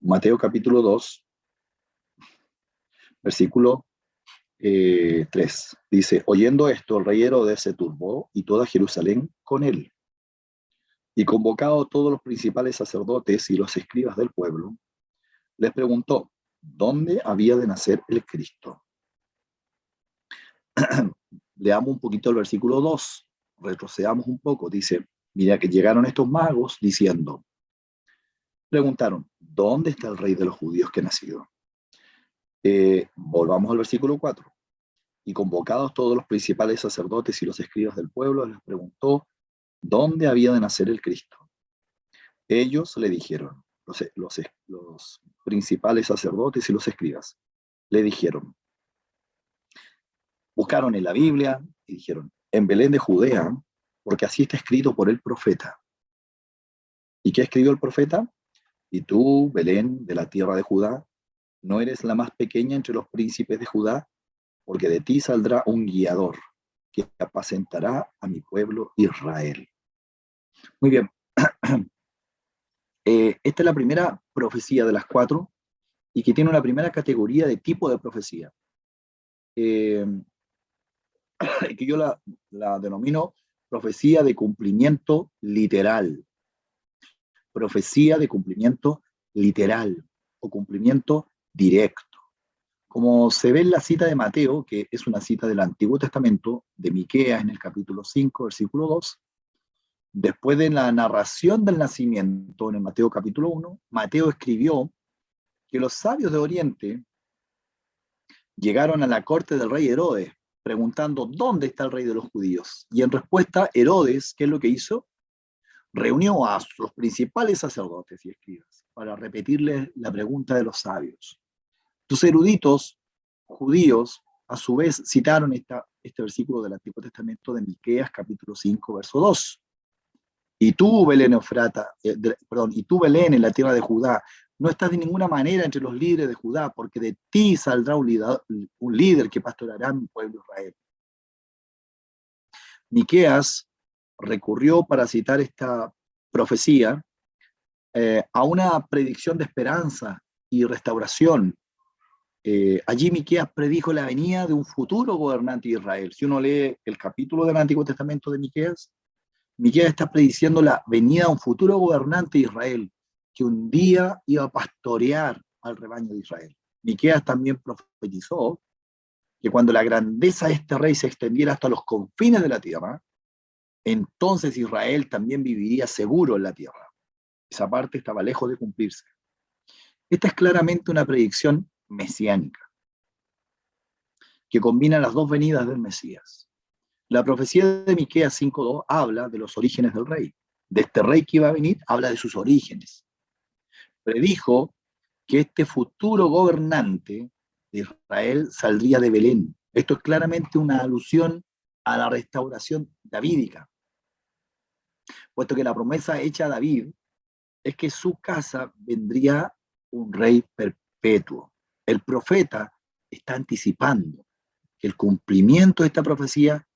Mateo capítulo 2, versículo 3. Dice, oyendo esto, el rey Herodes se turbó y toda Jerusalén con él. Y convocado todos los principales sacerdotes y los escribas del pueblo, les preguntó, ¿dónde había de nacer el Cristo? Leamos un poquito el versículo 2, retrocedamos un poco. Dice, mira que llegaron estos magos diciendo, preguntaron, ¿dónde está el rey de los judíos que ha nacido? Volvamos al versículo 4. Y convocados todos los principales sacerdotes y los escribas del pueblo, les preguntó dónde había de nacer el Cristo. Ellos le dijeron, los principales sacerdotes y los escribas, le dijeron, buscaron en la Biblia y dijeron, en Belén de Judea, porque así está escrito por el profeta. ¿Y qué escribió el profeta? Y tú, Belén, de la tierra de Judá, no eres la más pequeña entre los príncipes de Judá, porque de ti saldrá un guiador que apacentará a mi pueblo Israel. Muy bien. Esta es la primera profecía de las 4 y que tiene una primera categoría de tipo de profecía, que yo la denomino profecía de cumplimiento literal. Profecía de cumplimiento literal o cumplimiento directo. Como se ve en la cita de Mateo, que es una cita del Antiguo Testamento, de Miqueas en el capítulo 5, versículo 2, después de la narración del nacimiento en el Mateo capítulo 1, Mateo escribió que los sabios de Oriente llegaron a la corte del rey Herodes preguntando ¿dónde está el rey de los judíos? Y en respuesta, Herodes, ¿qué es lo que hizo? Reunió a los principales sacerdotes y escribas para repetirles la pregunta de los sabios. Los eruditos judíos, a su vez, citaron este versículo del Antiguo Testamento de Miqueas, capítulo 5, verso 2. Y tú, Belén y tú, Belén, en la tierra de Judá, no estás de ninguna manera entre los líderes de Judá, porque de ti saldrá un líder que pastorará mi pueblo Israel. Miqueas recurrió para citar esta profecía a una predicción de esperanza y restauración. Allí Miqueas predijo la venida de un futuro gobernante de Israel. Si uno lee el capítulo del Antiguo Testamento de Miqueas está prediciendo la venida de un futuro gobernante de Israel, que un día iba a pastorear al rebaño de Israel. Miqueas también profetizó que cuando la grandeza de este rey se extendiera hasta los confines de la tierra, entonces Israel también viviría seguro en la tierra. Esa parte estaba lejos de cumplirse. Esta es claramente una predicción mesiánica, que combina las dos venidas del Mesías. La profecía de Miqueas 5:2 habla de los orígenes del rey. De este rey que iba a venir, habla de sus orígenes. Predijo que este futuro gobernante de Israel saldría de Belén. Esto es claramente una alusión a la restauración davídica, puesto que la promesa hecha a David es que su casa vendría un rey perpetuo. El profeta está anticipando que el cumplimiento de esta profecía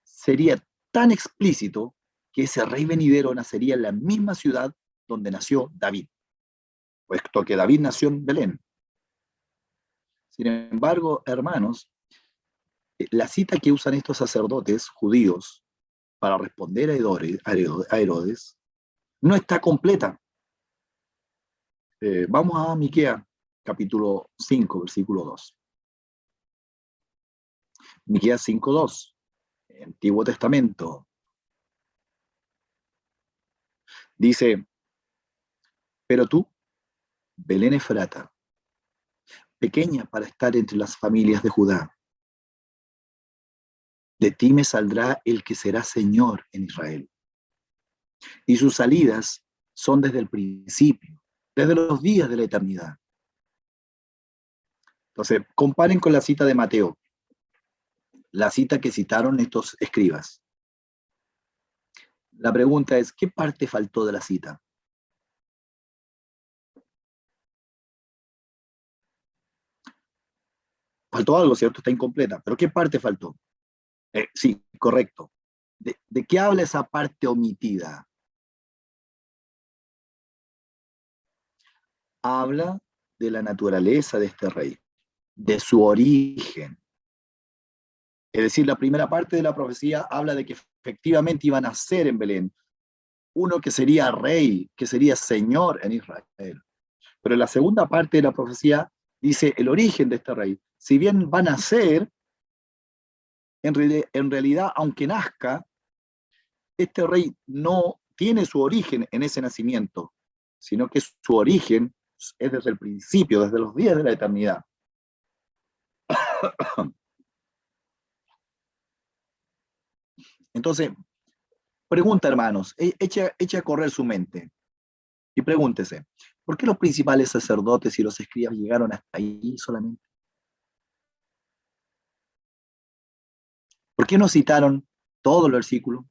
sería tan explícito que ese rey venidero nacería en la misma ciudad donde nació David, puesto que David nació en Belén. Sin embargo, hermanos, la cita que usan estos sacerdotes judíos para responder a Herodes no está completa. Vamos a Miqueas, capítulo 5, versículo 2. Miqueas 5:2, Antiguo Testamento. Dice, pero tú, Belén Efrata, pequeña para estar entre las familias de Judá, de ti me saldrá el que será Señor en Israel. Y sus salidas son desde el principio, desde los días de la eternidad. Entonces, comparen con la cita de Mateo, la cita que citaron estos escribas. La pregunta es, ¿qué parte faltó de la cita? Faltó algo, ¿cierto? Está incompleta, pero ¿qué parte faltó? Sí, correcto. ¿De qué habla esa parte omitida? habla de la naturaleza de este rey, de su origen. Es decir, la primera parte de la profecía habla de que efectivamente iban a nacer en Belén, uno que sería rey, que sería señor en Israel. Pero la segunda parte de la profecía dice el origen de este rey. Si bien va a nacer, en realidad, aunque nazca, este rey no tiene su origen en ese nacimiento, sino que su origen es desde el principio, desde los días de la eternidad. Entonces, pregunta, hermanos, eche a correr su mente y pregúntese, ¿por qué los principales sacerdotes y los escribas llegaron hasta ahí solamente? ¿Por qué no citaron todo el versículo?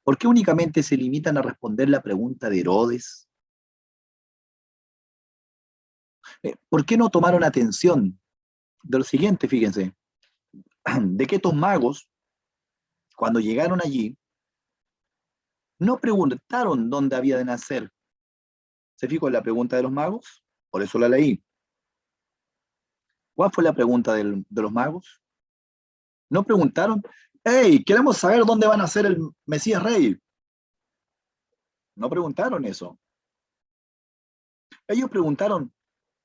¿Por qué únicamente se limitan a responder la pregunta de Herodes? ¿Por qué no tomaron atención de lo siguiente? Fíjense, de que estos magos, cuando llegaron allí, no preguntaron dónde había de nacer. ¿Se fijó en la pregunta de los magos? Por eso la leí. ¿Cuál fue la pregunta de los magos? No preguntaron, hey, queremos saber dónde va a nacer el Mesías Rey. No preguntaron eso. Ellos preguntaron,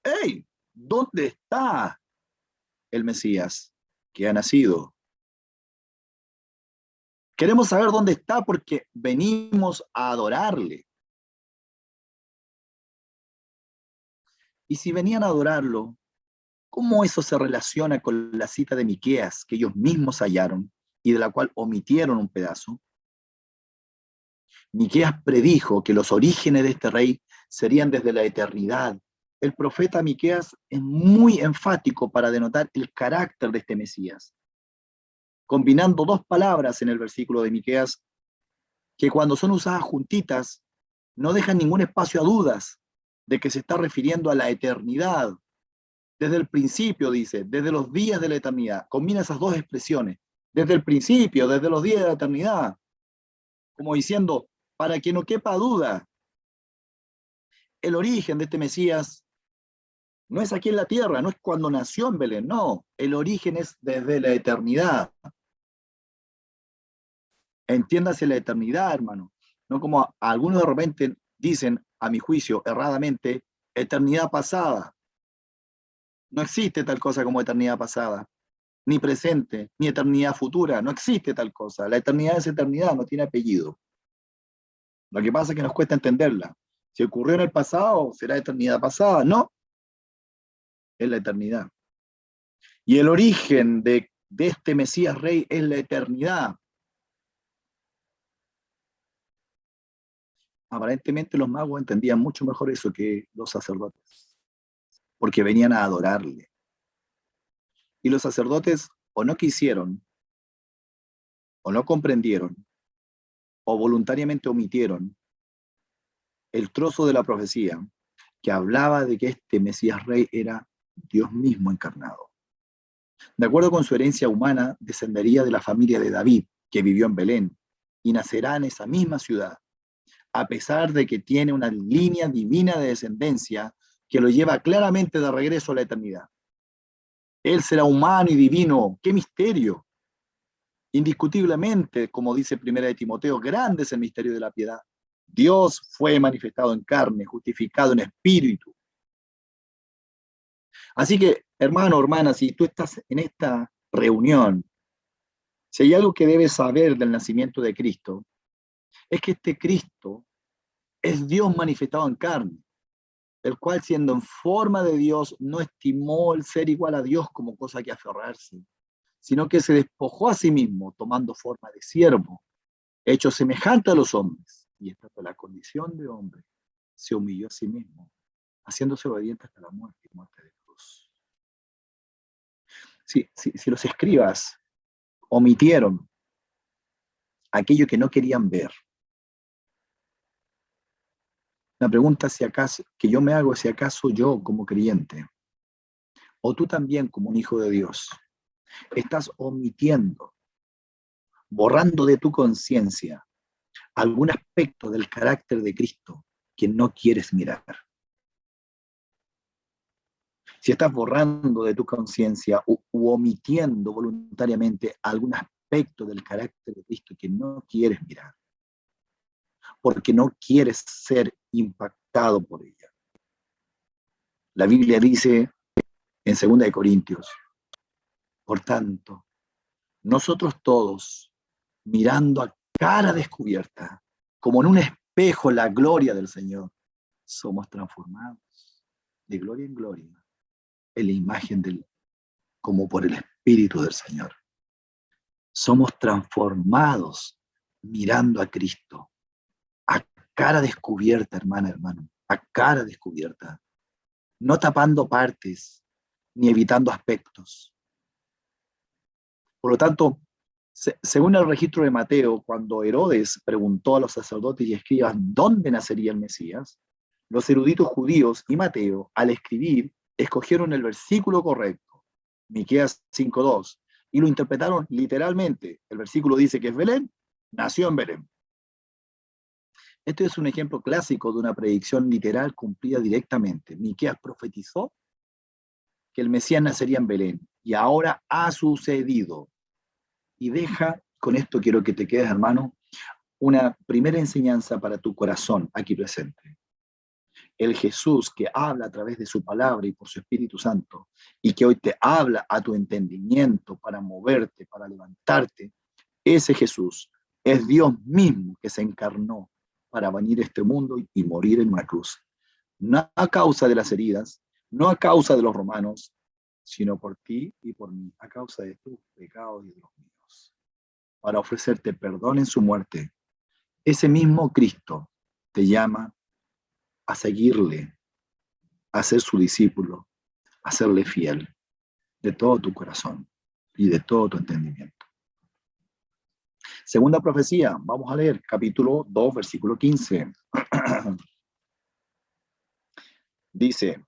hey, ¿dónde está el Mesías que ha nacido? Queremos saber dónde está porque venimos a adorarle. Y si venían a adorarlo, ¿cómo eso se relaciona con la cita de Miqueas que ellos mismos hallaron y de la cual omitieron un pedazo? Miqueas predijo que los orígenes de este rey serían desde la eternidad. El profeta Miqueas es muy enfático para denotar el carácter de este Mesías, combinando dos palabras en el versículo de Miqueas que cuando son usadas juntitas no dejan ningún espacio a dudas de que se está refiriendo a la eternidad. Desde el principio, dice, desde los días de la eternidad. Combina esas dos expresiones. Desde el principio, desde los días de la eternidad. Como diciendo, para que no quepa duda, el origen de este Mesías no es aquí en la tierra, no es cuando nació en Belén, no. El origen es desde la eternidad. Entiéndase la eternidad, hermano. No como algunos de repente dicen, a mi juicio, erradamente, eternidad pasada. No existe tal cosa como eternidad pasada, ni presente, ni eternidad futura. No existe tal cosa. La eternidad es eternidad, no tiene apellido. Lo que pasa es que nos cuesta entenderla. Si ocurrió en el pasado, será eternidad pasada. No, es la eternidad. Y el origen de este Mesías Rey es la eternidad. Aparentemente los magos entendían mucho mejor eso que los sacerdotes, porque venían a adorarle. Y los sacerdotes o no quisieron, o no comprendieron, o voluntariamente omitieron el trozo de la profecía que hablaba de que este Mesías Rey era Dios mismo encarnado. De acuerdo con su herencia humana, descendería de la familia de David, que vivió en Belén, y nacerá en esa misma ciudad, a pesar de que tiene una línea divina de descendencia que lo lleva claramente de regreso a la eternidad. Él será humano y divino. ¡Qué misterio! Indiscutiblemente, como dice Primera de Timoteo, grande es el misterio de la piedad. Dios fue manifestado en carne, justificado en espíritu. Así que, hermano, hermana, si tú estás en esta reunión, si hay algo que debes saber del nacimiento de Cristo, es que este Cristo es Dios manifestado en carne, el cual siendo en forma de Dios no estimó el ser igual a Dios como cosa que aferrarse, sino que se despojó a sí mismo tomando forma de siervo, hecho semejante a los hombres, y estando en la condición de hombre, se humilló a sí mismo, haciéndose obediente hasta la muerte y muerte de cruz. Si los escribas omitieron aquello que no querían ver, la pregunta si acaso, que yo me hago es si acaso yo como creyente, o tú también como un hijo de Dios, estás omitiendo, borrando de tu conciencia algún aspecto del carácter de Cristo que no quieres mirar. Si estás borrando de tu conciencia u omitiendo voluntariamente algún aspecto del carácter de Cristo que no quieres mirar, porque no quieres ser impactado por ella. La Biblia dice en 2 Corintios, por tanto, nosotros todos, mirando a cara descubierta, como en un espejo la gloria del Señor, somos transformados de gloria en gloria en la imagen como por el Espíritu del Señor. Somos transformados mirando a Cristo, a cara descubierta, hermana, hermano, a cara descubierta, no tapando partes ni evitando aspectos. Por lo tanto, según el registro de Mateo, cuando Herodes preguntó a los sacerdotes y escribas dónde nacería el Mesías, los eruditos judíos y Mateo, al escribir, escogieron el versículo correcto, Miqueas 5:2, y lo interpretaron literalmente. El versículo dice que es Belén, nació en Belén. Este es un ejemplo clásico de una predicción literal cumplida directamente. Miqueas profetizó que el Mesías nacería en Belén, y ahora ha sucedido. Y deja, con esto quiero que te quedes, hermano, una primera enseñanza para tu corazón aquí presente. El Jesús que habla a través de su palabra y por su Espíritu Santo, y que hoy te habla a tu entendimiento para moverte, para levantarte, ese Jesús es Dios mismo que se encarnó para venir a este mundo y morir en una cruz. No a causa de las heridas, no a causa de los romanos, sino por ti y por mí, a causa de tus pecados y de los míos, para ofrecerte perdón en su muerte. Ese mismo Cristo te llama a seguirle, a ser su discípulo, a serle fiel de todo tu corazón y de todo tu entendimiento. Segunda profecía, vamos a leer capítulo 2, versículo 15. Dice,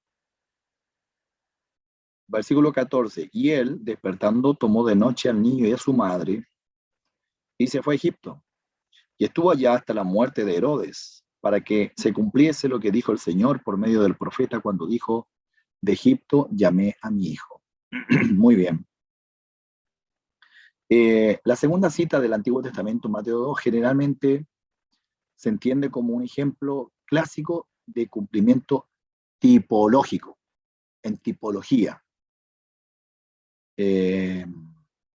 versículo 14, y él, despertando, tomó de noche al niño y a su madre y se fue a Egipto. Y estuvo allá hasta la muerte de Herodes, para que se cumpliese lo que dijo el Señor por medio del profeta cuando dijo, de Egipto llamé a mi hijo. Muy bien. La segunda cita del Antiguo Testamento, Mateo 2, generalmente se entiende como un ejemplo clásico de cumplimiento tipológico, en tipología. Es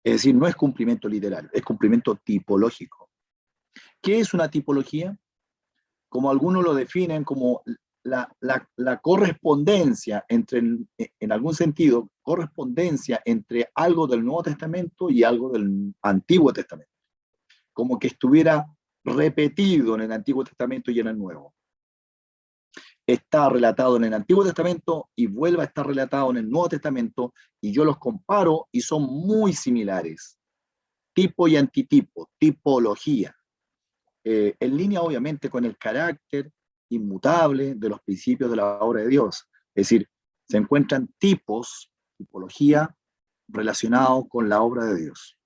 decir, no es cumplimiento literal, es cumplimiento tipológico. ¿Qué es una tipología? Como algunos lo definen como la correspondencia entre, en algún sentido, correspondencia entre algo del Nuevo Testamento y algo del Antiguo Testamento. Como que estuviera repetido en el Antiguo Testamento y en el Nuevo. Está relatado en el Antiguo Testamento y vuelve a estar relatado en el Nuevo Testamento, y yo los comparo y son muy similares. Tipo y antitipo, tipología. En línea obviamente con el carácter inmutable de los principios de la obra de Dios. Es decir, se encuentran tipos, tipología, relacionados con la obra de Dios.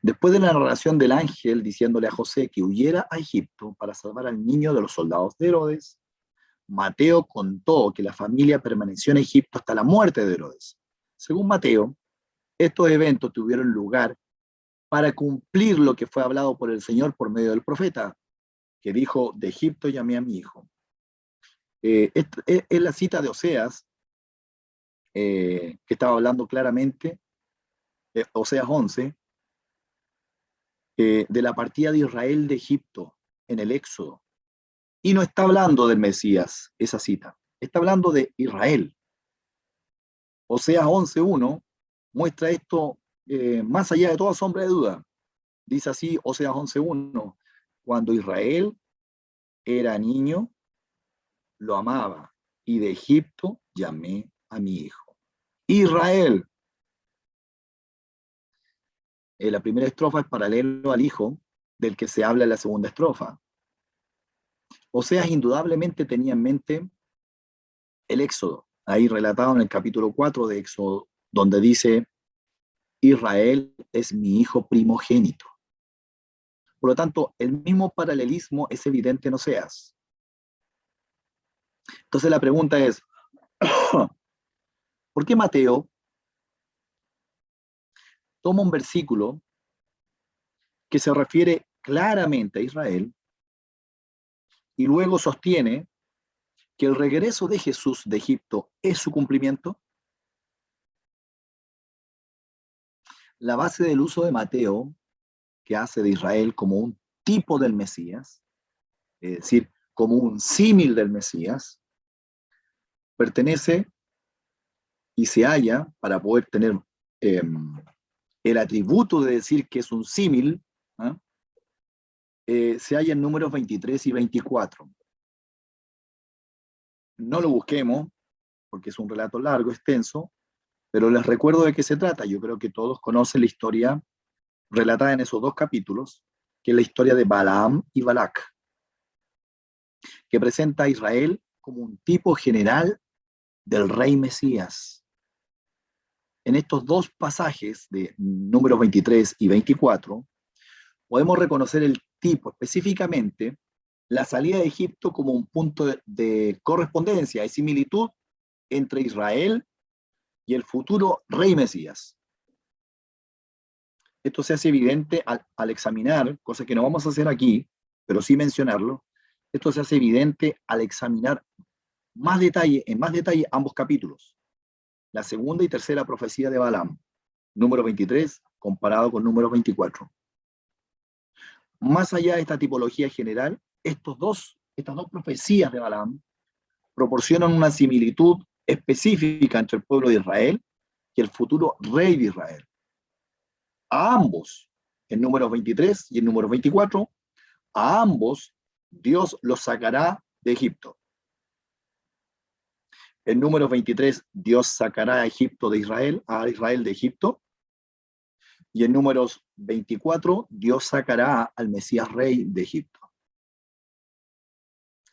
Después de la narración del ángel diciéndole a José que huyera a Egipto para salvar al niño de los soldados de Herodes, Mateo contó que la familia permaneció en Egipto hasta la muerte de Herodes. Según Mateo, estos eventos tuvieron lugar para cumplir lo que fue hablado por el Señor por medio del profeta, que dijo, de Egipto llamé a mi hijo. Es la cita de Oseas, que estaba hablando claramente, Oseas 11, de la partida de Israel de Egipto en el Éxodo. Y no está hablando del Mesías, esa cita. Está hablando de Israel. Oseas 11:1 muestra esto más allá de toda sombra de duda. Dice así Oseas 11:1, cuando Israel era niño, lo amaba, y de Egipto llamé a mi hijo. Israel. La primera estrofa es paralelo al hijo del que se habla en la segunda estrofa. Oseas indudablemente tenía en mente el Éxodo, ahí relatado en el capítulo 4 de Éxodo, donde dice, Israel es mi hijo primogénito. Por lo tanto, el mismo paralelismo es evidente en Oseas. Entonces la pregunta es, ¿Por qué Mateo toma un versículo que se refiere claramente a Israel y luego sostiene que el regreso de Jesús de Egipto es su cumplimiento? La base del uso de Mateo, que hace de Israel como un tipo del Mesías, es decir, como un símil del Mesías, pertenece y se halla para poder tener eh, el atributo de decir que es un símil, ¿eh? Se halla en números 23 y 24. No lo busquemos porque es un relato largo, extenso, pero les recuerdo de qué se trata. Yo creo que todos conocen la historia relatada en esos dos capítulos, que es la historia de Balaam y Balac, que presenta a Israel como un tipo general del rey Mesías. En estos dos pasajes de números 23 y 24, podemos reconocer el tipo, específicamente la salida de Egipto como un punto de correspondencia y similitud entre Israel y el futuro rey Mesías. Esto se hace evidente al examinar, cosa que no vamos a hacer aquí, pero sí mencionarlo, esto se hace evidente al examinar en más detalle ambos capítulos, la segunda y tercera profecía de Balaam, número 23 comparado con número 24. Más allá de esta tipología general, estas dos profecías de Balaam proporcionan una similitud específica entre el pueblo de Israel y el futuro rey de Israel. A ambos, en números 23 y en números 24, a ambos Dios los sacará de Egipto. En números 23, Dios sacará a Egipto de Israel, a Israel de Egipto. Y en números 24, Dios sacará al Mesías rey de Egipto.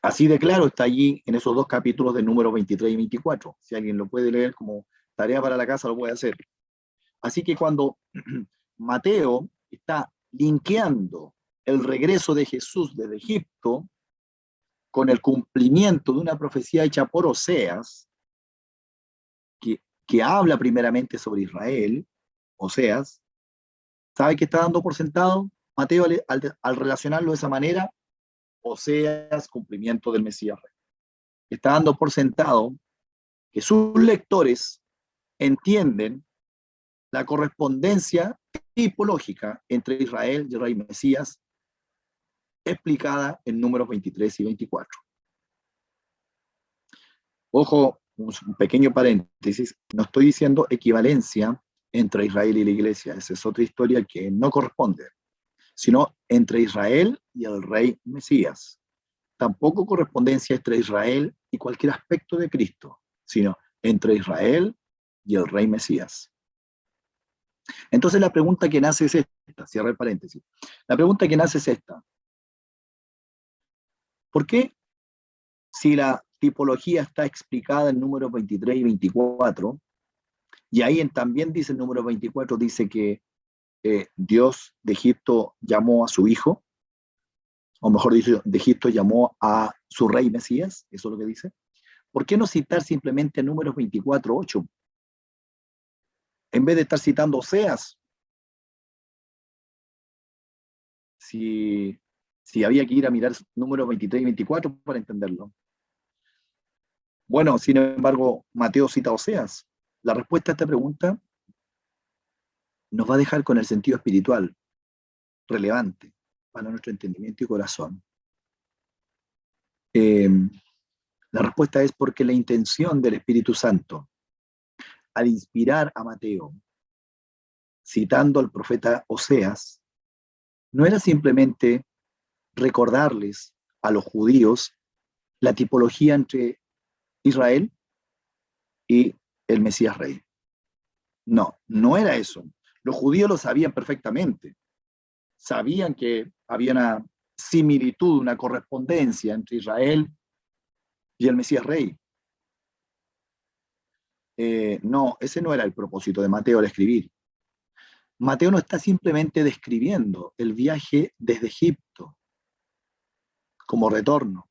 Así de claro está allí en esos dos capítulos de números 23 y 24. Si alguien lo puede leer como tarea para la casa, lo puede hacer. Así que cuando Mateo está linkeando el regreso de Jesús desde Egipto con el cumplimiento de una profecía hecha por Oseas, que habla primeramente sobre Israel, Oseas, ¿sabe qué está dando por sentado Mateo al relacionarlo de esa manera? Oseas, cumplimiento del Mesías rey. Está dando por sentado que sus lectores entienden la correspondencia tipológica entre Israel y el rey Mesías explicada en números 23 y 24. Ojo, un pequeño paréntesis, no estoy diciendo equivalencia entre Israel y la iglesia, esa es otra historia que no corresponde, sino entre Israel y el rey Mesías. Tampoco correspondencia entre Israel y cualquier aspecto de Cristo, sino entre Israel y el rey Mesías. Entonces la pregunta que nace es esta, cierra el paréntesis. La pregunta que nace es esta. ¿Por qué, si la tipología está explicada en números 23 y 24, y ahí también dice el número 24, dice que Dios de Egipto llamó a su hijo, o mejor dicho, de Egipto llamó a su rey Mesías, eso es lo que dice? ¿Por qué no citar simplemente números 24, 8? En vez de estar citando Oseas, si había que ir a mirar números 23 y 24 para entenderlo. Bueno, sin embargo, Mateo cita Oseas. La respuesta a esta pregunta nos va a dejar con el sentido espiritual relevante para nuestro entendimiento y corazón. Eh, la respuesta es porque la intención del Espíritu Santo, al inspirar a Mateo, citando al profeta Oseas, no era simplemente recordarles a los judíos la tipología entre Israel y el Mesías Rey. No, no era eso. Los judíos lo sabían perfectamente. Sabían que había una similitud, una correspondencia entre Israel y el Mesías Rey. No, ese no era el propósito de Mateo al escribir. Mateo no está simplemente describiendo el viaje desde Egipto como retorno.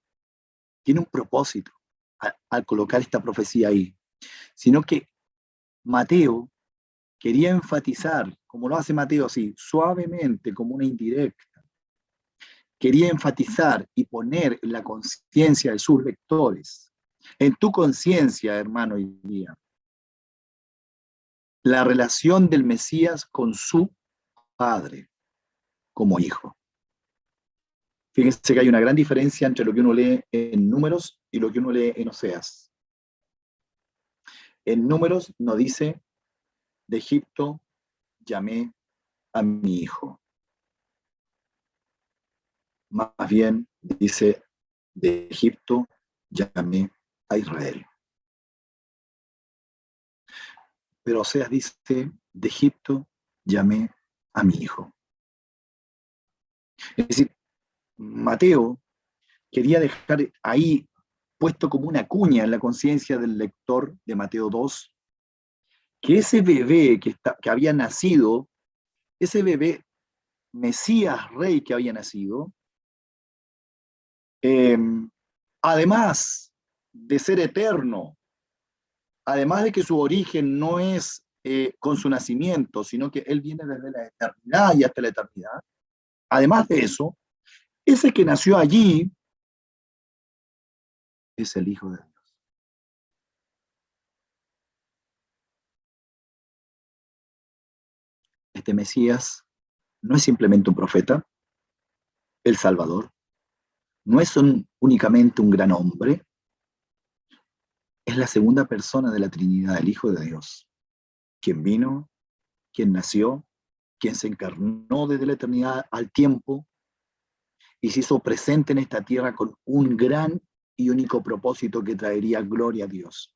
Tiene un propósito. al colocar esta profecía ahí, sino que Mateo quería enfatizar, como lo hace Mateo así, suavemente, como una indirecta, quería enfatizar y poner en la conciencia de sus lectores, en tu conciencia, hermano, hoy día, la relación del Mesías con su padre como hijo. Fíjense que hay una gran diferencia entre lo que uno lee en Números y lo que uno lee en Oseas. En Números no dice, de Egipto llamé a mi hijo. Más bien dice, de Egipto llamé a Israel. Pero Oseas dice, de Egipto llamé a mi hijo. Es decir, Mateo quería dejar ahí puesto como una cuña en la conciencia del lector de Mateo 2, que ese bebé que había nacido, ese bebé Mesías Rey que había nacido, eh, además de ser eterno, además de que su origen no es con su nacimiento, sino que él viene desde la eternidad y hasta la eternidad, además de eso, ese que nació allí es el Hijo de Dios. Este Mesías no es simplemente un profeta, el Salvador, no es únicamente un gran hombre, es la segunda persona de la Trinidad, el Hijo de Dios, quien vino, quien nació, quien se encarnó desde la eternidad al tiempo y se hizo presente en esta tierra con un gran y único propósito que traería gloria a Dios.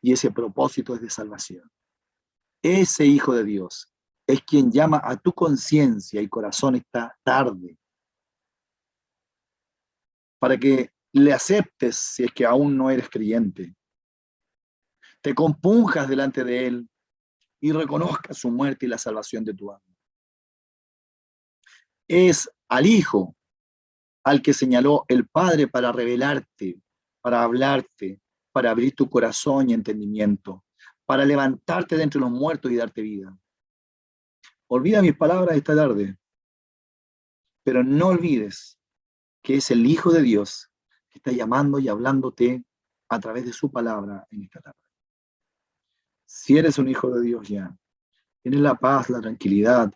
Y ese propósito es de salvación. Ese Hijo de Dios es quien llama a tu conciencia y corazón esta tarde para que le aceptes si es que aún no eres creyente. Te compunjas delante de Él y reconozcas su muerte y la salvación de tu alma. Es al Hijo al que señaló el Padre para revelarte, para hablarte, para abrir tu corazón y entendimiento, para levantarte de entre los muertos y darte vida. Olvida mis palabras esta tarde, pero no olvides que es el Hijo de Dios que está llamando y hablándote a través de su palabra en esta tarde. Si eres un hijo de Dios ya, tienes la paz, la tranquilidad,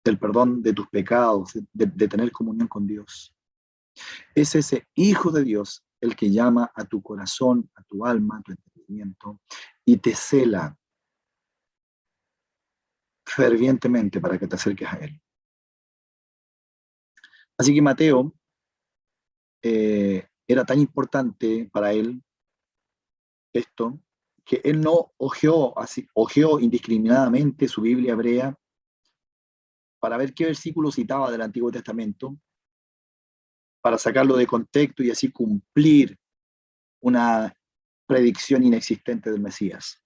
del perdón de tus pecados, de tener comunión con Dios. Es ese Hijo de Dios el que llama a tu corazón, a tu alma, a tu entendimiento y te cela fervientemente para que te acerques a Él. Así que Mateo era tan importante para él esto, que él no hojeó indiscriminadamente su Biblia hebrea para ver qué versículo citaba del Antiguo Testamento, para sacarlo de contexto y así cumplir una predicción inexistente del Mesías.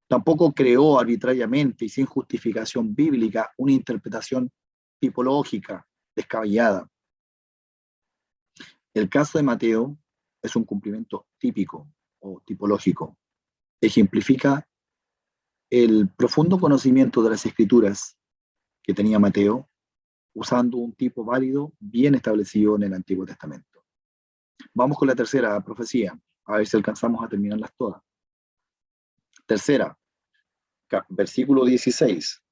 Tampoco creó arbitrariamente y sin justificación bíblica una interpretación tipológica descabellada. El caso de Mateo es un cumplimiento típico o tipológico. Ejemplifica el profundo conocimiento de las Escrituras que tenía Mateo, usando un tipo válido bien establecido en el Antiguo Testamento. Vamos con la tercera profecía, a ver si alcanzamos a terminarlas todas. Tercera, versículo 16.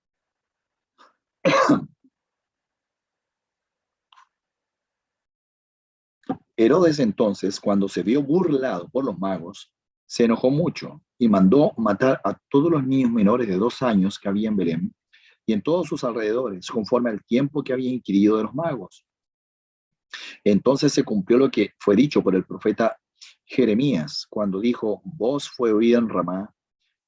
Herodes entonces, cuando se vio burlado por los magos, se enojó mucho y mandó matar a todos los niños menores de 2 años que había en Belén y en todos sus alrededores, conforme al tiempo que había inquirido de los magos. Entonces se cumplió lo que fue dicho por el profeta Jeremías, cuando dijo, voz fue oída en Ramá,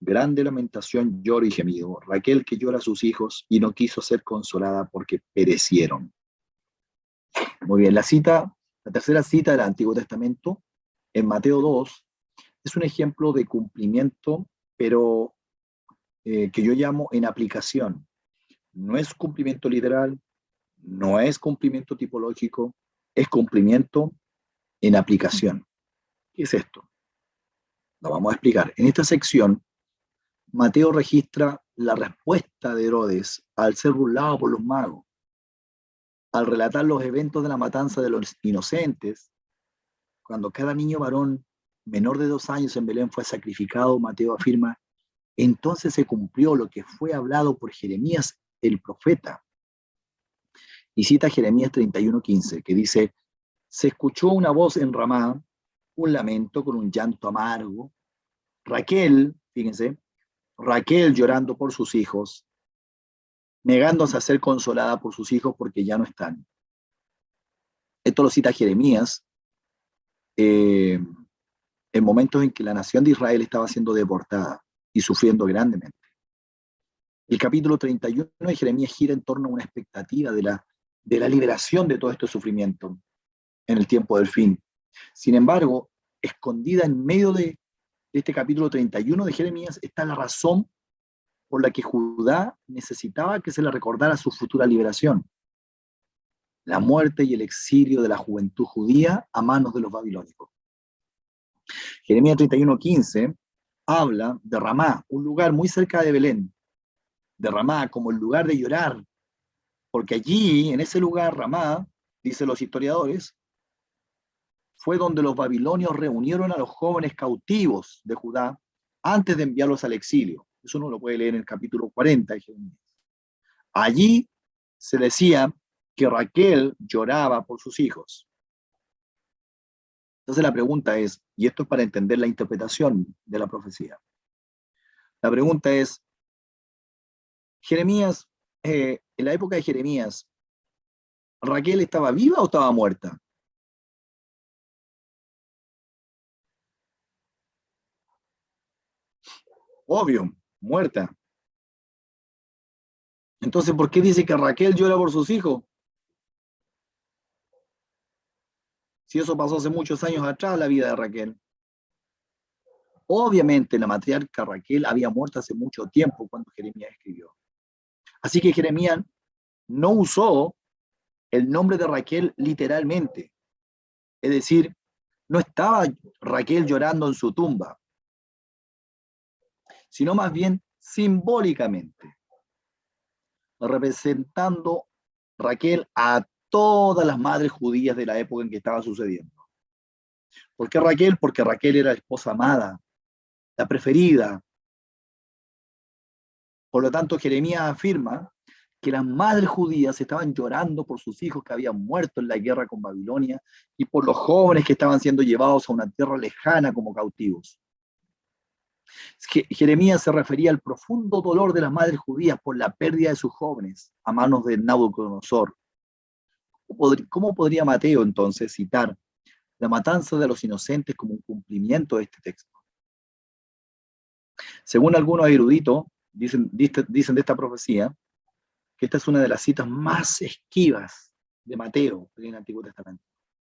grande lamentación, lloro y gemido, Raquel que llora a sus hijos y no quiso ser consolada porque perecieron. Muy bien, la tercera cita del Antiguo Testamento, en Mateo 2, es un ejemplo de cumplimiento, pero que yo llamo en aplicación. No es cumplimiento literal, no es cumplimiento tipológico, es cumplimiento en aplicación. ¿Qué es esto? Lo vamos a explicar. En esta sección, Mateo registra la respuesta de Herodes al ser burlado por los magos. Al relatar los eventos de la matanza de los inocentes, cuando cada niño varón menor de 2 años en Belén fue sacrificado, Mateo afirma, entonces se cumplió lo que fue hablado por Jeremías el profeta. Y cita Jeremías 31:15, que dice, se escuchó una voz en Ramá, un lamento con un llanto amargo. Raquel, fíjense, Raquel llorando por sus hijos, negándose a ser consolada por sus hijos porque ya no están. Esto lo cita Jeremías en momentos en que la nación de Israel estaba siendo deportada y sufriendo grandemente. El capítulo 31 de Jeremías gira en torno a una expectativa de la liberación de todo este sufrimiento en el tiempo del fin. Sin embargo, escondida en medio de este capítulo 31 de Jeremías está la razón por la que Judá necesitaba que se le recordara su futura liberación: la muerte y el exilio de la juventud judía a manos de los babilónicos. Jeremías 31:15 habla de Ramá, un lugar muy cerca de Belén, de Ramá como el lugar de llorar, porque allí, en ese lugar, Ramá, dicen los historiadores, fue donde los babilonios reunieron a los jóvenes cautivos de Judá antes de enviarlos al exilio. Eso uno lo puede leer en el capítulo 40 de Jeremías. Allí se decía que Raquel lloraba por sus hijos. Entonces la pregunta es, y esto es para entender la interpretación de la profecía, la pregunta es, Jeremías, en la época de Jeremías, ¿Raquel estaba viva o estaba muerta? Obvio, muerta. Entonces, ¿por qué dice que Raquel llora por sus hijos? Si eso pasó hace muchos años atrás, la vida de Raquel. Obviamente la matriarca Raquel había muerto hace mucho tiempo cuando Jeremías escribió. Así que Jeremías no usó el nombre de Raquel literalmente. Es decir, no estaba Raquel llorando en su tumba, sino más bien simbólicamente, representando Raquel a todas las madres judías de la época en que estaba sucediendo. ¿Por qué Raquel? Porque Raquel era la esposa amada, la preferida. Por lo tanto, Jeremías afirma que las madres judías estaban llorando por sus hijos que habían muerto en la guerra con Babilonia y por los jóvenes que estaban siendo llevados a una tierra lejana como cautivos. Jeremías se refería al profundo dolor de las madres judías por la pérdida de sus jóvenes a manos de Nabucodonosor. ¿Cómo podría Mateo entonces citar la matanza de los inocentes como un cumplimiento de este texto? Según algunos eruditos, dicen de esta profecía, que esta es una de las citas más esquivas de Mateo en el Antiguo Testamento.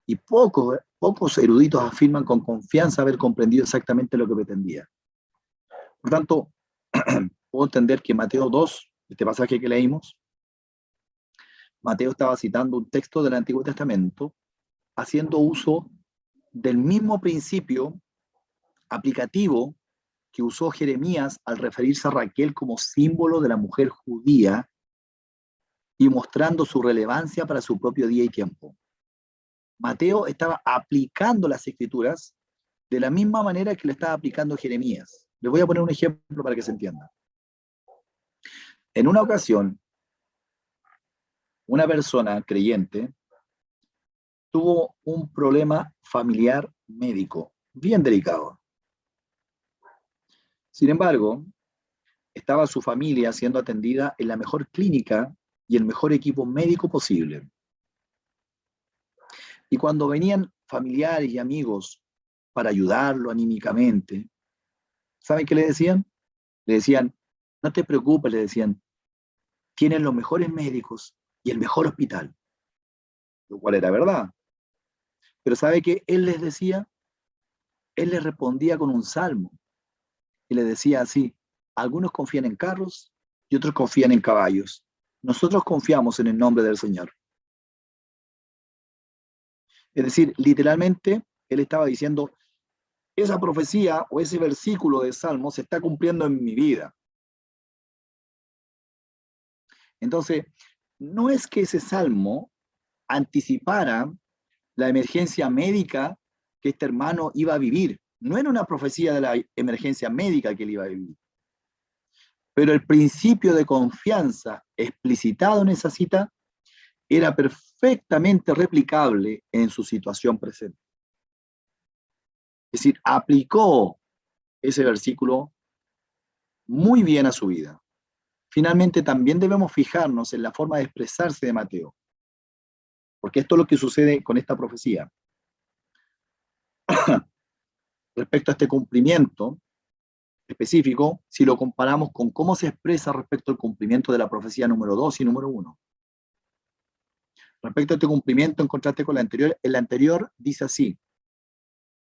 Y pocos eruditos afirman con confianza haber comprendido exactamente lo que pretendía. Por tanto, puedo entender que Mateo 2, este pasaje que leímos, Mateo estaba citando un texto del Antiguo Testamento, haciendo uso del mismo principio aplicativo que usó Jeremías al referirse a Raquel como símbolo de la mujer judía y mostrando su relevancia para su propio día y tiempo. Mateo estaba aplicando las escrituras de la misma manera que lo estaba aplicando Jeremías. Les voy a poner un ejemplo para que se entienda. En una ocasión, una persona creyente tuvo un problema familiar médico bien delicado. Sin embargo, estaba su familia siendo atendida en la mejor clínica y el mejor equipo médico posible. Y cuando venían familiares y amigos para ayudarlo anímicamente, ¿saben qué le decían? Le decían, no te preocupes, le decían, tienen los mejores médicos y el mejor hospital. Lo cual era verdad. Pero ¿sabe qué él les decía? Él les respondía con un salmo. Y les decía así, algunos confían en carros y otros confían en caballos. Nosotros confiamos en el nombre del Señor. Es decir, literalmente, él estaba diciendo, esa profecía o ese versículo de Salmo se está cumpliendo en mi vida. Entonces, no es que ese Salmo anticipara la emergencia médica que este hermano iba a vivir. No era una profecía de la emergencia médica que él iba a vivir. Pero el principio de confianza explicitado en esa cita era perfectamente replicable en su situación presente. Es decir, aplicó ese versículo muy bien a su vida. Finalmente, también debemos fijarnos en la forma de expresarse de Mateo, porque esto es lo que sucede con esta profecía. Respecto a este cumplimiento específico, si lo comparamos con cómo se expresa respecto al cumplimiento de la profecía número 2 y número 1. Respecto a este cumplimiento, en contraste con el anterior dice así,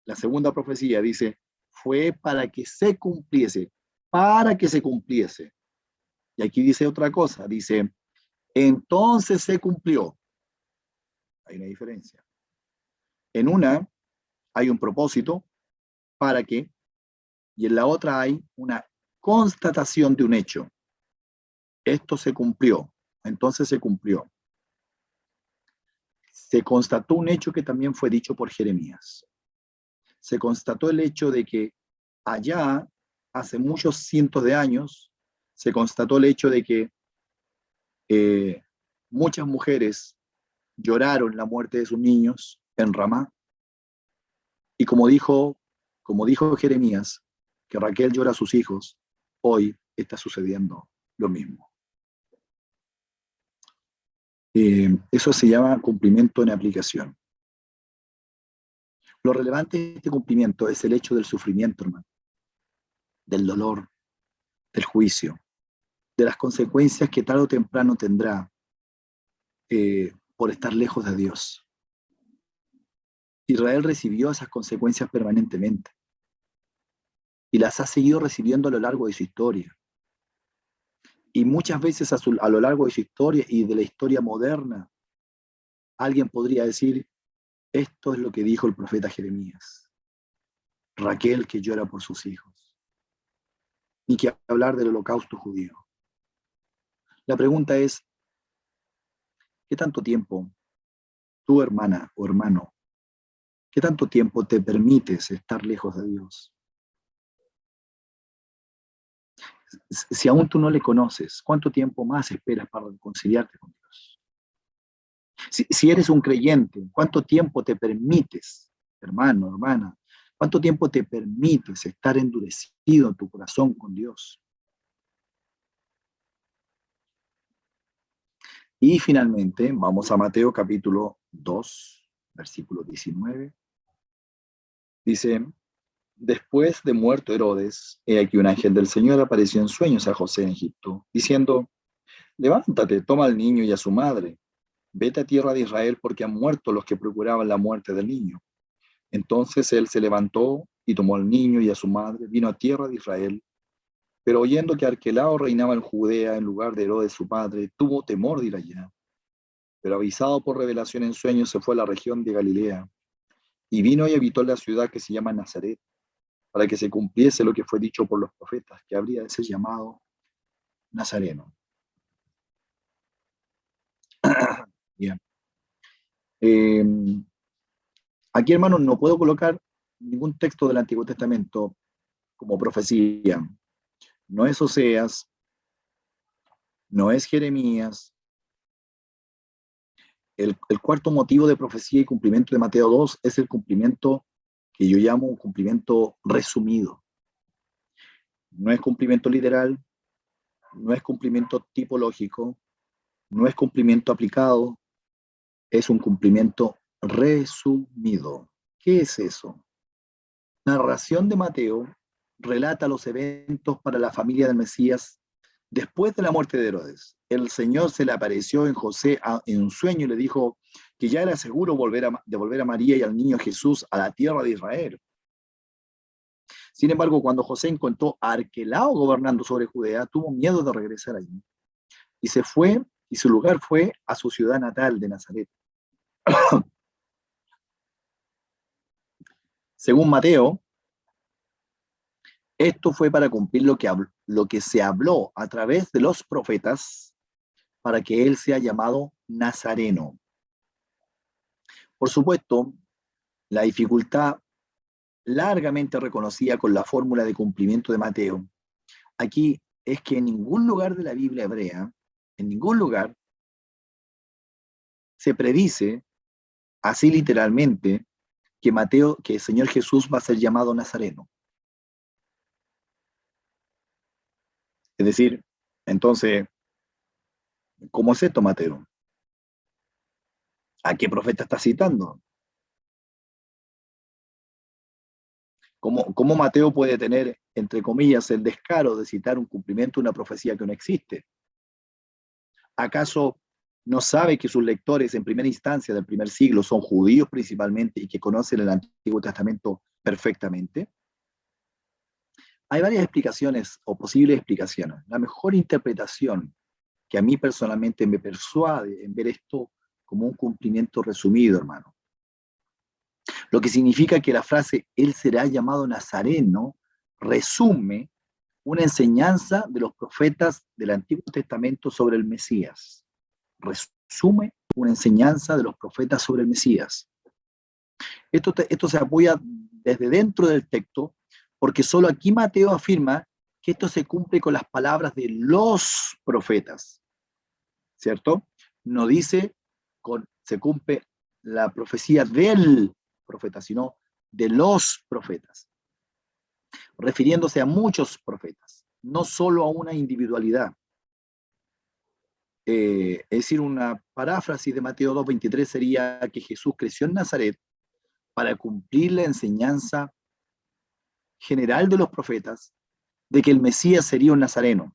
la segunda profecía dice, fue para que se cumpliese, para que se cumpliese. Y aquí dice otra cosa, dice, entonces se cumplió. Hay una diferencia. En una hay un propósito, para que, y en la otra hay una constatación de un hecho. Esto se cumplió, entonces se cumplió. Se constató un hecho que también fue dicho por Jeremías. Se constató el hecho de que allá, hace muchos cientos de años, se constató el hecho de que muchas mujeres lloraron la muerte de sus niños en Ramá. Y como dijo Jeremías, que Raquel llora a sus hijos, hoy está sucediendo lo mismo. Eso se llama cumplimiento en aplicación. Lo relevante de este cumplimiento es el hecho del sufrimiento, hermano, del dolor, del juicio, de las consecuencias que tarde o temprano tendrá por estar lejos de Dios. Israel recibió esas consecuencias permanentemente y las ha seguido recibiendo a lo largo de su historia. Y muchas veces a lo largo de su historia y de la historia moderna, alguien podría decir, esto es lo que dijo el profeta Jeremías. Raquel que llora por sus hijos. Ni que hablar del holocausto judío. La pregunta es, ¿qué tanto tiempo, tu hermana o hermano, qué tanto tiempo te permites estar lejos de Dios? Si aún tú no le conoces, ¿cuánto tiempo más esperas para reconciliarte con Dios? Si eres un creyente, ¿cuánto tiempo te permites, hermano, hermana? ¿Cuánto tiempo te permites estar endurecido en tu corazón con Dios? Y finalmente, vamos a Mateo capítulo 2, versículo 19. Dice, después de muerto Herodes, he aquí un ángel del Señor apareció en sueños a José en Egipto, diciendo, levántate, toma al niño y a su madre, vete a tierra de Israel porque han muerto los que procuraban la muerte del niño. Entonces él se levantó y tomó al niño y a su madre, vino a tierra de Israel, pero oyendo que Arquelao reinaba en Judea en lugar de Herodes su padre, tuvo temor de ir allá. Pero avisado por revelación en sueños se fue a la región de Galilea y vino y habitó en la ciudad que se llama Nazaret, para que se cumpliese lo que fue dicho por los profetas, que habría de ser llamado Nazareno. Bien. Aquí, hermanos, no puedo colocar ningún texto del Antiguo Testamento como profecía. No es Oseas, no es Jeremías. El cuarto motivo de profecía y cumplimiento de Mateo 2 es el cumplimiento que yo llamo un cumplimiento resumido. No es cumplimiento literal, no es cumplimiento tipológico, no es cumplimiento aplicado, es un cumplimiento resumido. ¿Qué es eso? La narración de Mateo relata los eventos para la familia del Mesías después de la muerte de Herodes. El Señor se le apareció en José en un sueño y le dijo que ya era seguro devolver a María y al niño Jesús a la tierra de Israel. Sin embargo, cuando José encontró a Arquelao gobernando sobre Judea, tuvo miedo de regresar allí. Y se fue, y su lugar fue a su ciudad natal de Nazaret. Según Mateo, Esto fue para cumplir lo que se habló a través de los profetas para que él sea llamado Nazareno. Por supuesto, la dificultad largamente reconocida con la fórmula de cumplimiento de Mateo, aquí es que en ningún lugar de la Biblia hebrea, en ningún lugar, se predice así literalmente que el Señor Jesús va a ser llamado Nazareno. Es decir, entonces, ¿cómo es esto, Mateo? ¿A qué profeta está citando? ¿Cómo Mateo puede tener, entre comillas, el descaro de citar un cumplimiento de una profecía que no existe? ¿Acaso no sabe que sus lectores en primera instancia del primer siglo son judíos principalmente y que conocen el Antiguo Testamento perfectamente? Hay varias explicaciones o posibles explicaciones. La mejor interpretación que a mí personalmente me persuade en ver esto como un cumplimiento resumido, hermano. Lo que significa que la frase "Él será llamado Nazareno" resume una enseñanza de los profetas del Antiguo Testamento sobre el Mesías. Resume una enseñanza de los profetas sobre el Mesías. Esto se apoya desde dentro del texto, porque solo aquí Mateo afirma que esto se cumple con las palabras de los profetas, ¿cierto? No dice se cumple la profecía del profeta, sino de los profetas, refiriéndose a muchos profetas, no solo a una individualidad. Es decir, una paráfrasis de Mateo 2:23 sería que Jesús creció en Nazaret para cumplir la enseñanza general de los profetas de que el Mesías sería un nazareno.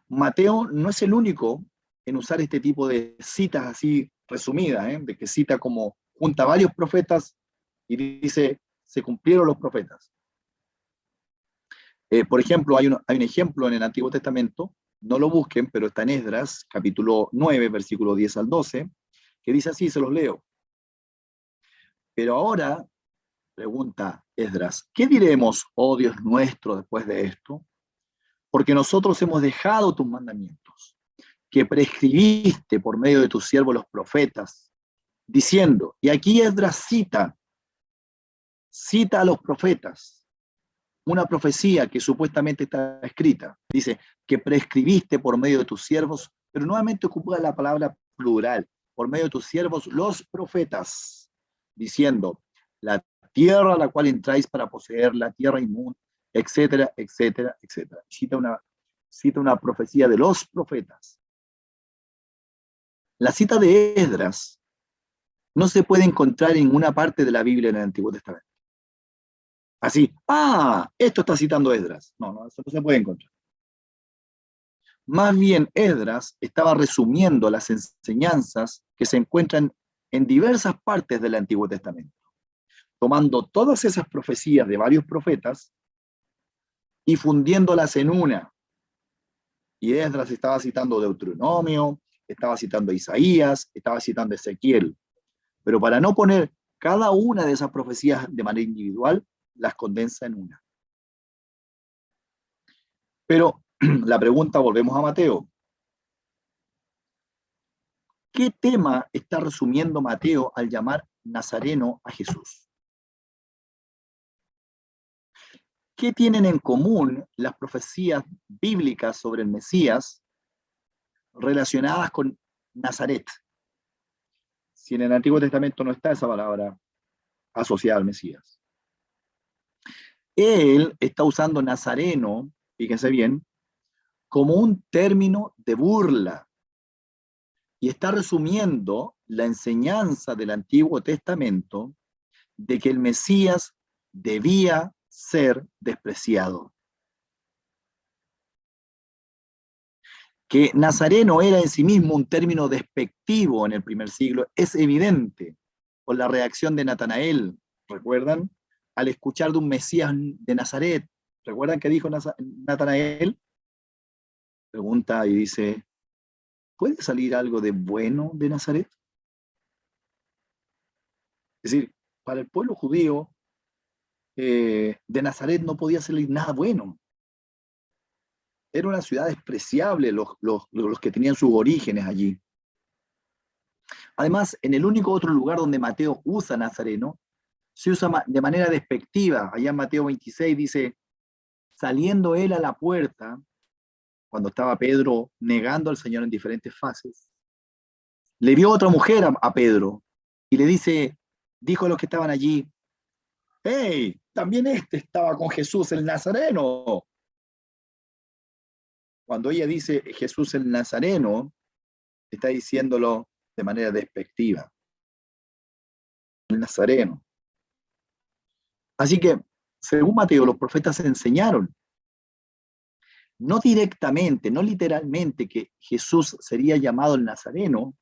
Mateo no es el único en usar este tipo de citas así resumidas, de que cita como junta varios profetas y dice, se cumplieron los profetas. Por ejemplo, hay un ejemplo en el Antiguo Testamento, no lo busquen, pero está en Esdras, capítulo 9, versículo 10 al 12, que dice así, se los leo. Pero ahora, pregunta Esdras, ¿qué diremos, oh Dios nuestro, después de esto? Porque nosotros hemos dejado tus mandamientos, que prescribiste por medio de tus siervos los profetas, diciendo, y aquí Esdras cita a los profetas, una profecía que supuestamente está escrita, dice, que prescribiste por medio de tus siervos, pero nuevamente ocupa la palabra plural, por medio de tus siervos los profetas, diciendo, la tierra a la cual entráis para poseer, la tierra inmunda, etcétera, etcétera, etcétera. Cita una profecía de los profetas. La cita de Esdras no se puede encontrar en ninguna parte de la Biblia en el Antiguo Testamento. Así, esto está citando Esdras. No, eso no se puede encontrar. Más bien, Esdras estaba resumiendo las enseñanzas que se encuentran en diversas partes del Antiguo Testamento, tomando todas esas profecías de varios profetas y fundiéndolas en una. Y Esdras estaba citando Deuteronomio, estaba citando Isaías, estaba citando Ezequiel. Pero para no poner cada una de esas profecías de manera individual, las condensa en una. Pero la pregunta, volvemos a Mateo. ¿Qué tema está resumiendo Mateo al llamar Nazareno a Jesús? ¿Qué tienen en común las profecías bíblicas sobre el Mesías relacionadas con Nazaret? Si en el Antiguo Testamento no está esa palabra asociada al Mesías. Él está usando Nazareno, fíjense bien, como un término de burla y está resumiendo la enseñanza del Antiguo Testamento de que el Mesías debía ser despreciado. Que Nazareno era en sí mismo un término despectivo en el primer siglo es evidente por la reacción de Natanael, ¿recuerdan? Al escuchar de un Mesías de Nazaret. ¿Recuerdan qué dijo Natanael? Pregunta y dice, ¿puede salir algo de bueno de Nazaret? Es decir, para el pueblo judío, de Nazaret no podía salir nada bueno. Era una ciudad despreciable los que tenían sus orígenes allí. Además, en el único otro lugar donde Mateo usa Nazareno, se usa de manera despectiva. Allá en Mateo 26 dice, saliendo él a la puerta, cuando estaba Pedro negando al Señor en diferentes fases, le vio otra mujer a Pedro y le dice, dijo a los que estaban allí, hey, también este estaba con Jesús el Nazareno. Cuando ella dice Jesús el Nazareno, está diciéndolo de manera despectiva. El Nazareno. Así que, según Mateo, los profetas enseñaron, no directamente, no literalmente, que Jesús sería llamado el Nazareno,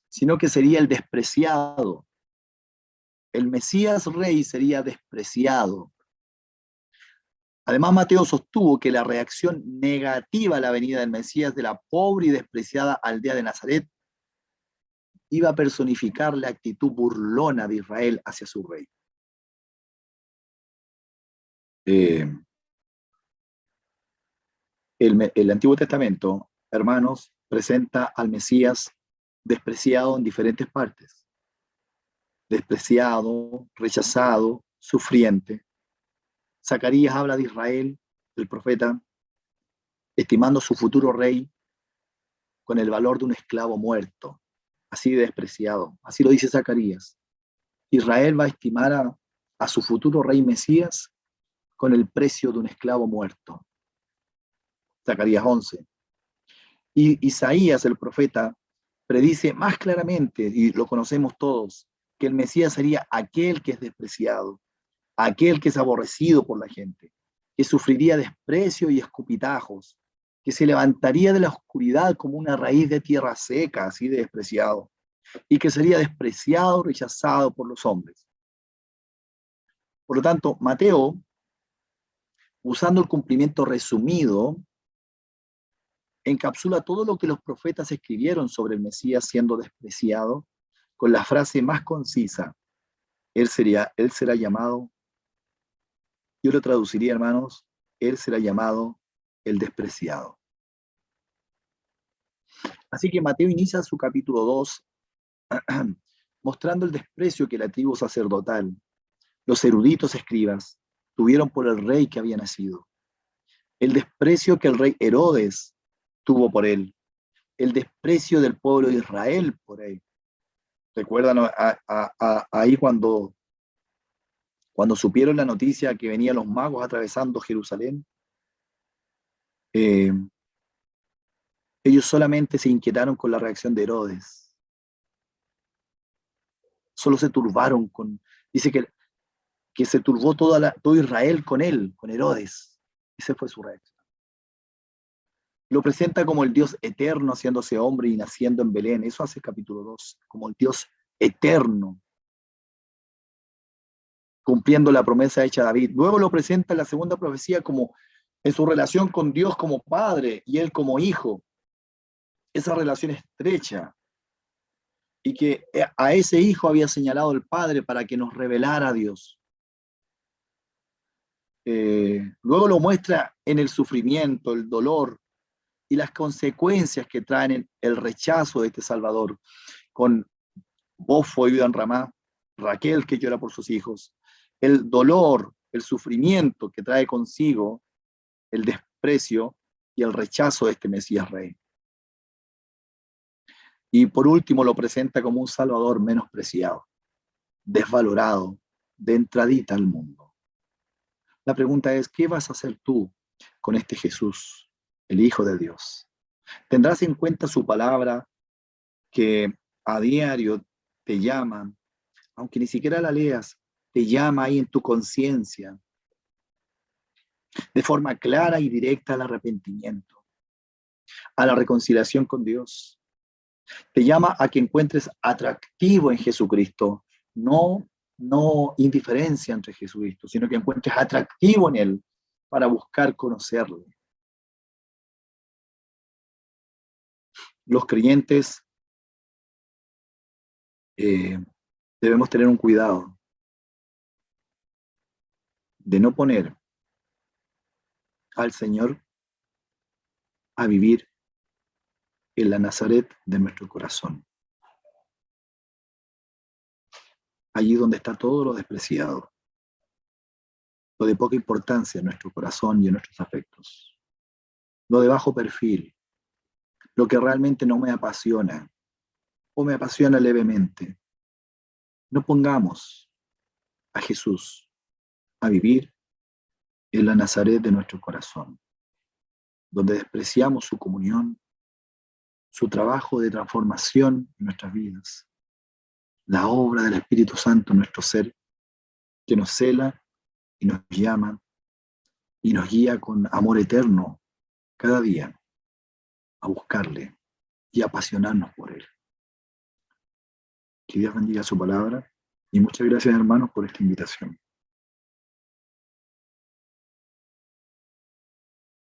sino que sería el despreciado. El Mesías rey sería despreciado. Además, Mateo sostuvo que la reacción negativa a la venida del Mesías de la pobre y despreciada aldea de Nazaret iba a personificar la actitud burlona de Israel hacia su rey. El Antiguo Testamento, hermanos, presenta al Mesías despreciado en diferentes partes. Despreciado, rechazado, sufriente. Zacarías habla de Israel, el profeta, estimando su futuro rey con el valor de un esclavo muerto, así de despreciado. Así lo dice Zacarías. Israel va a estimar a su futuro rey Mesías con el precio de un esclavo muerto. Zacarías 11. Y Isaías, el profeta, predice más claramente, y lo conocemos todos, que el Mesías sería aquel que es despreciado, aquel que es aborrecido por la gente, que sufriría desprecio y escupitajos, que se levantaría de la oscuridad como una raíz de tierra seca, así de despreciado, y que sería despreciado, rechazado por los hombres. Por lo tanto, Mateo, usando el cumplimiento resumido, encapsula todo lo que los profetas escribieron sobre el Mesías siendo despreciado con la frase más concisa, él será llamado, yo lo traduciría, hermanos, él será llamado el despreciado. Así que Mateo inicia su capítulo 2 mostrando el desprecio que la tribu sacerdotal, los eruditos escribas, tuvieron por el rey que había nacido, el desprecio que el rey Herodes tuvo por él, el desprecio del pueblo de Israel por él. ¿Recuerdan ahí cuando supieron la noticia que venían los magos atravesando Jerusalén? Ellos solamente se inquietaron con la reacción de Herodes. Solo se turbaron dice que se turbó todo Israel con él, con Herodes. Esa fue su reacción. Lo presenta como el Dios eterno haciéndose hombre y naciendo en Belén. Eso hace el capítulo 2, como el Dios eterno, cumpliendo la promesa hecha a David. Luego lo presenta en la segunda profecía como en su relación con Dios como padre y él como hijo. Esa relación estrecha. Y que a ese hijo había señalado el padre para que nos revelara a Dios. Luego lo muestra en el sufrimiento, el dolor y las consecuencias que traen el rechazo de este Salvador, con Bofo y Viuda en Ramá, Raquel que llora por sus hijos, el dolor, el sufrimiento que trae consigo el desprecio y el rechazo de este Mesías Rey. Y por último lo presenta como un Salvador menospreciado, desvalorado, de entradita al mundo. La pregunta es, ¿qué vas a hacer tú con este Jesús, el Hijo de Dios? ¿Tendrás en cuenta su palabra que a diario te llama, aunque ni siquiera la leas, te llama ahí en tu conciencia, de forma clara y directa al arrepentimiento, a la reconciliación con Dios? Te llama a que encuentres atractivo en Jesucristo, no indiferencia entre Jesucristo, sino que encuentres atractivo en Él para buscar conocerle. Los creyentes debemos tener un cuidado. de no poner al Señor a vivir en la Nazaret de nuestro corazón, allí donde está todo lo despreciado, lo de poca importancia en nuestro corazón y en nuestros afectos, lo de bajo perfil, lo que realmente no me apasiona o me apasiona levemente. No pongamos a Jesús a vivir en la Nazaret de nuestro corazón, donde despreciamos su comunión, su trabajo de transformación en nuestras vidas, la obra del Espíritu Santo en nuestro ser, que nos cela y nos llama y nos guía con amor eterno cada día a buscarle y apasionarnos por él. Que Dios bendiga su palabra y muchas gracias, hermanos, por esta invitación.